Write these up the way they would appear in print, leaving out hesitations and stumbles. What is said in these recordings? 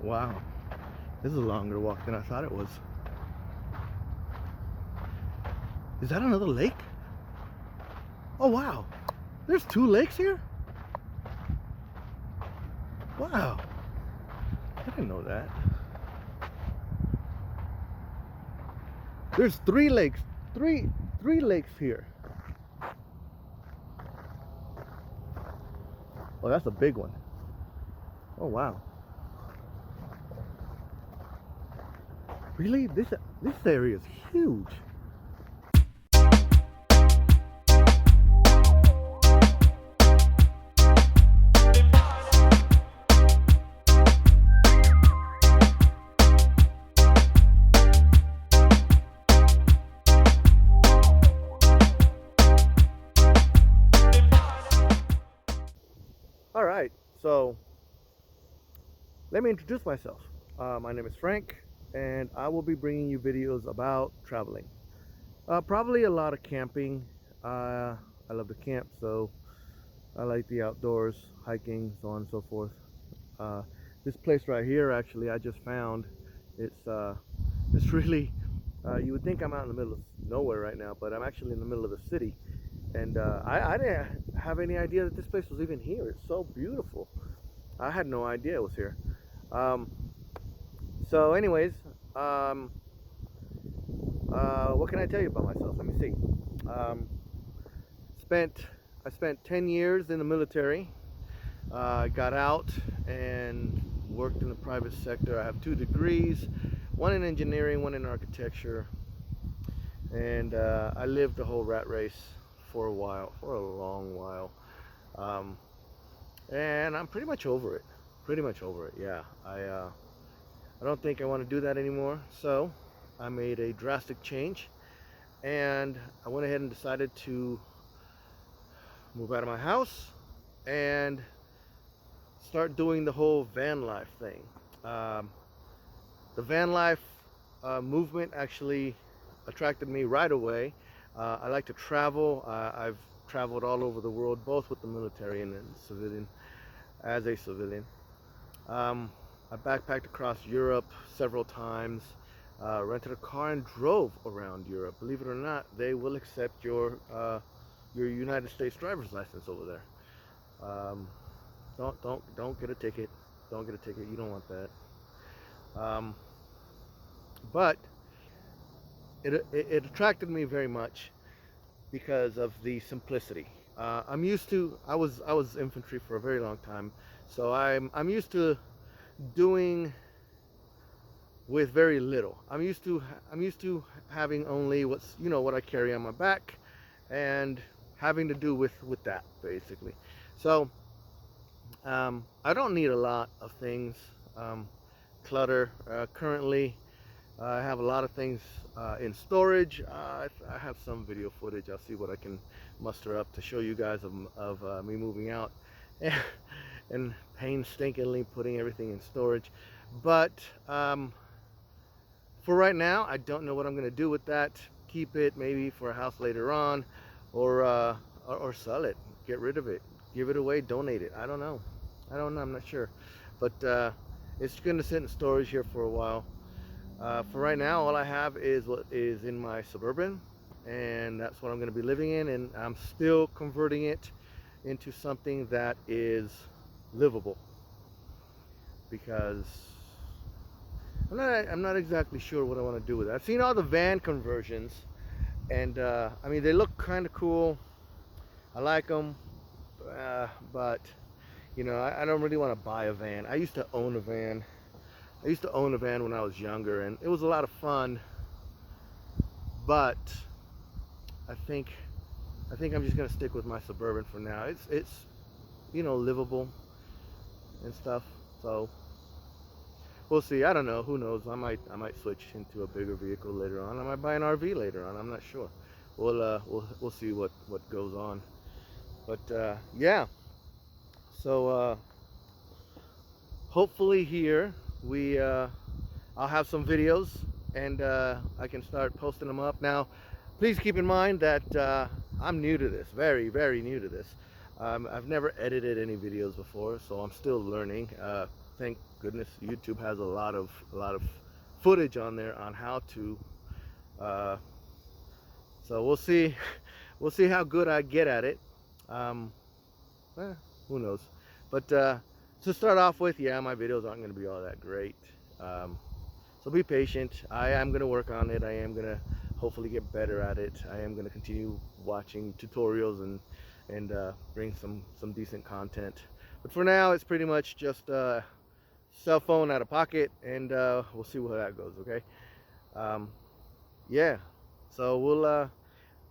Wow, this is a longer walk than I thought it was. Is that another lake? Oh wow, there's two lakes here? Wow, I didn't know that. There's three lakes, three lakes here. Oh, that's a big one. Oh wow. Really? This area is huge. All right, so let me introduce myself. My name is Frank, and I will be bringing you videos about traveling. Probably a lot of camping. I love to camp, so I like the outdoors, hiking, so on and so forth. Uh, this place right here, actually, I just found. It's really. You would think I'm out in the middle of nowhere right now, but I'm actually in the middle of the city, and I didn't have any idea that this place was even here. It's so beautiful. I had no idea it was here. Um, so, anyways, um, what can I tell you about myself? Let me see. Um, spent I spent 10 years in the military. Got out and worked in the private sector. I have 2 degrees, one in engineering, one in architecture, and I lived the whole rat race for a while, for a long while, um, and I'm pretty much over it. Pretty much over it. Yeah, I don't think I want to do that anymore. So I made a drastic change, and I went ahead and decided to move out of my house and start doing the whole van life thing. Um, the van life movement actually attracted me right away. I like to travel. I've traveled all over the world, both with the military and civilian, as a civilian. Um, I backpacked across Europe several times, rented a car and drove around Europe. Believe it or not, they will accept your United States driver's license over there. Um, don't get a ticket. Don't get a ticket. You don't want that. Um, but it attracted me very much because of the simplicity. I'm used to. I was infantry for a very long time, so I'm used to doing with very little. I'm used to having only what I carry on my back, and having to do with that basically. So I don't need a lot of things. Clutter. Currently, I have a lot of things in storage. I have some video footage. I'll see what I can muster up to show you guys of me moving out and painstakingly putting everything in storage. But for right now, I don't know what I'm going to do with that. Keep it maybe for a house later on, or sell it, get rid of it, give it away, donate it. I don't know. I'm not sure. But it's going to sit in storage here for a while. For right now, all I have is what is in my Suburban, and that's what I'm going to be living in. And I'm still converting it into something that is livable, because I'm not exactly sure what I want to do with it. I've seen all the van conversions, and I mean, they look kind of cool. I like them, but I don't really want to buy a van. I used to own a van. I used to own a van when I was younger, and it was a lot of fun. But I think I'm just gonna stick with my Suburban for now. It's livable and stuff. So we'll see. I don't know. Who knows? I might switch into a bigger vehicle later on. I might buy an RV later on. I'm not sure. We'll see what goes on. But yeah. So hopefully here I'll have some videos, and I can start posting them up. Now, please keep in mind that I'm new to this, very, very new to this. I've never edited any videos before, so I'm still learning. thank goodness YouTube has a lot of footage on there on how to. Uh, so we'll see, we'll see how good I get at it. Um, eh, who knows? But to start off with, yeah, my videos aren't going to be all that great. Um, so be patient. I am going to work on it. I am going to hopefully get better at it. I am going to continue watching tutorials and bring some decent content. But for now, it's pretty much just cell phone out of pocket, and we'll see where that goes. Okay. Yeah. So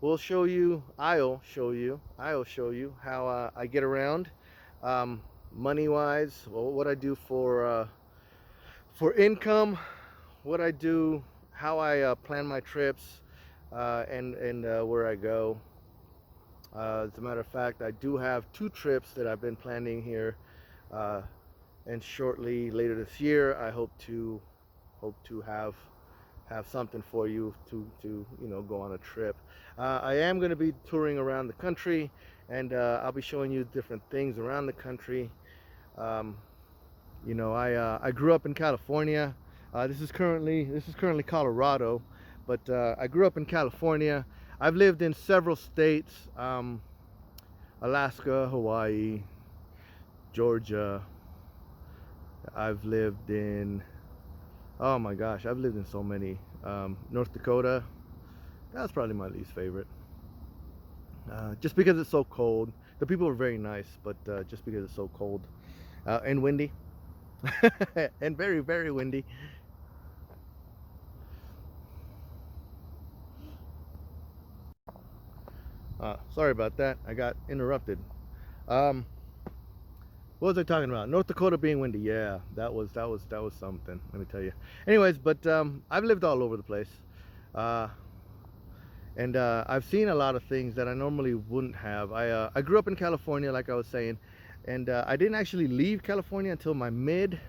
we'll show you. I'll show you how I get around, money wise. Well, what I do for income, what I do, how I plan my trips, and where I go. As a matter of fact, I do have 2 trips that I've been planning here, and shortly later this year, I hope to have something for you to go on a trip. I am going to be touring around the country, and I'll be showing you different things around the country. I grew up in California. This is currently Colorado, but I grew up in California. I've lived in several states, Alaska, Hawaii, Georgia. I've lived in, oh my gosh, I've lived in so many. North Dakota, that's probably my least favorite. Just because it's so cold. The people are very nice, but just because it's so cold and windy. And very, very windy. Sorry about that. I got interrupted. What was I talking about? North Dakota being windy. Yeah, that was something. Let me tell you. Anyways, but I've lived all over the place, and I've seen a lot of things that I normally wouldn't have. I grew up in California, like I was saying, and I didn't actually leave California until my mid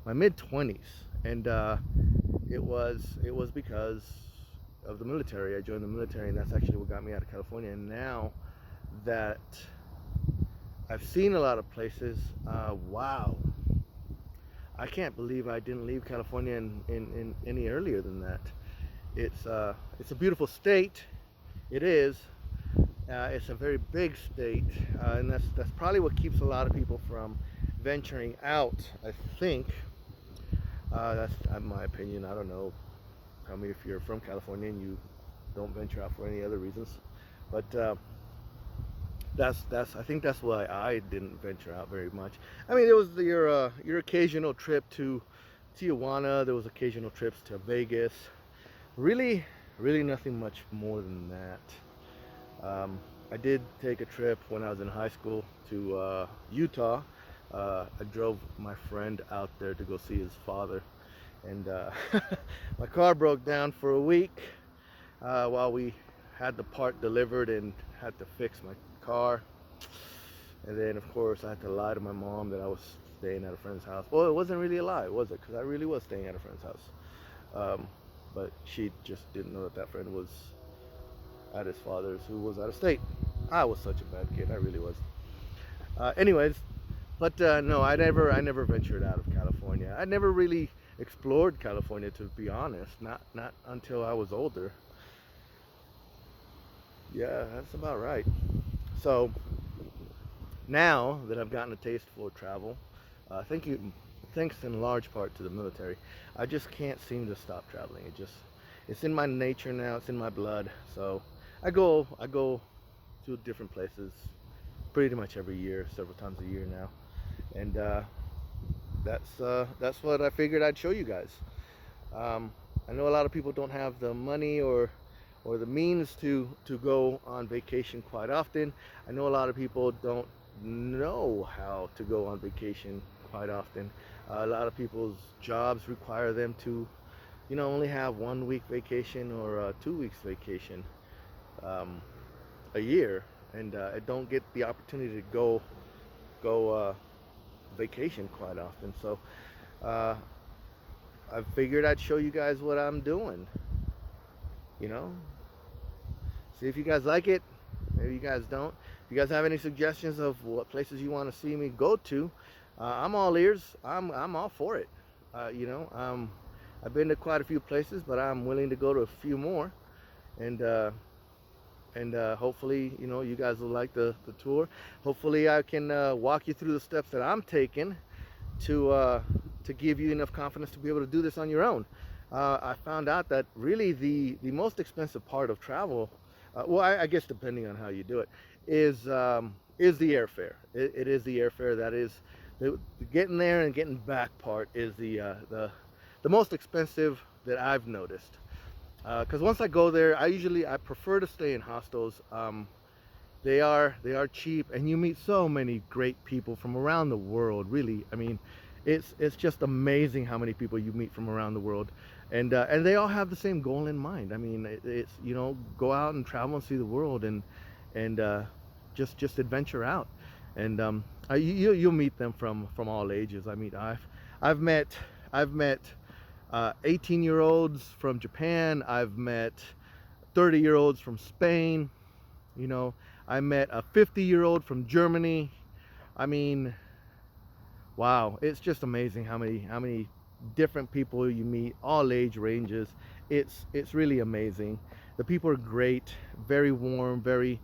20s, and it was because of the military. I joined the military, and that's actually what got me out of California. And now that I've seen a lot of places, wow, I can't believe I didn't leave California in any earlier than that. It's a beautiful state. It is. It's a very big state, and that's probably what keeps a lot of people from venturing out, I think. That's my opinion. I don't know. Tell me if you're from California and you don't venture out for any other reasons. But I think that's why I didn't venture out very much. I mean, there was your occasional trip to Tijuana. There was occasional trips to Vegas. Really nothing much more than that. I did take a trip when I was in high school to Utah. I drove my friend out there to go see his father, and my car broke down for a week while we had the part delivered and had to fix my car. And then of course I had to lie to my mom that I was staying at a friend's house. Well, it wasn't really a lie, was it? Because I really was staying at a friend's house, but she just didn't know that friend was at his father's, who was out of state. I was such a bad kid, I really was. Anyways, but no, I never ventured out of California. I never really explored California, to be honest. Not until I was older. Yeah, that's about right. So now that I've gotten a taste for travel, thanks in large part to the military, I just can't seem to stop traveling. It's in my nature now. It's in my blood. So I go to different places pretty much every year, several times a year now, and that's what I figured I'd show you guys. I know a lot of people don't have the money or the means to go on vacation quite often. I know a lot of people don't know how to go on vacation quite often. A lot of people's jobs require them to, only have 1 week vacation or 2 weeks vacation a year, and I don't get the opportunity to go vacation quite often. So I figured I'd show you guys what I'm doing. See if you guys like it. Maybe you guys don't. If you guys have any suggestions of what places you want to see me go to, I'm all ears. I'm all for it. You know, I've been to quite a few places, but I'm willing to go to a few more, and hopefully, you know, you guys will like the tour. Hopefully, I can walk you through the steps that I'm taking to give you enough confidence to be able to do this on your own. I found out that really the most expensive part of travel, well, I guess depending on how you do it, is the airfare. It is the airfare that is the getting there and getting back part is the most expensive that I've noticed. Because once I go there, I prefer to stay in hostels. They are cheap, and you meet so many great people from around the world. Really, I mean, it's just amazing how many people you meet from around the world, and they all have the same goal in mind. I mean, it's, you know, go out and travel and see the world, and just adventure out, and you'll meet them from all ages. I mean, I've met 18-year-olds from Japan. I've met 30-year-olds from Spain. You know, I met a 50-year-old from Germany. I mean, wow, it's just amazing how many different people you meet, all age ranges. It's really amazing. The people are great, very warm, very.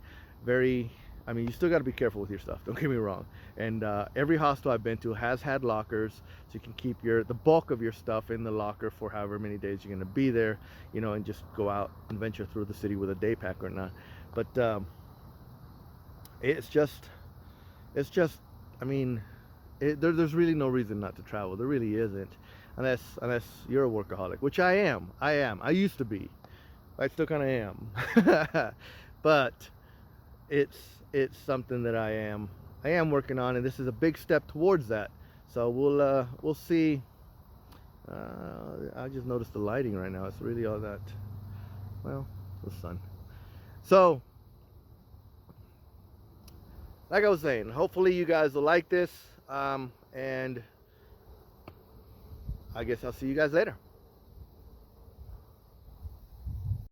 I mean, you still got to be careful with your stuff. Don't get me wrong. And every hostel I've been to has had lockers, so you can keep the bulk of your stuff in the locker for however many days you're going to be there. You know, and just go out and venture through the city with a day pack or not. But it's just, I mean, there's really no reason not to travel. There really isn't, unless you're a workaholic, which I am. I used to be. I still kind of am. But it's something that I am working on, and this is a big step towards that. So we'll see. I just noticed the lighting right now. It's really all that, well, the sun. So, like I was saying, hopefully you guys will like this, and I guess I'll see you guys later.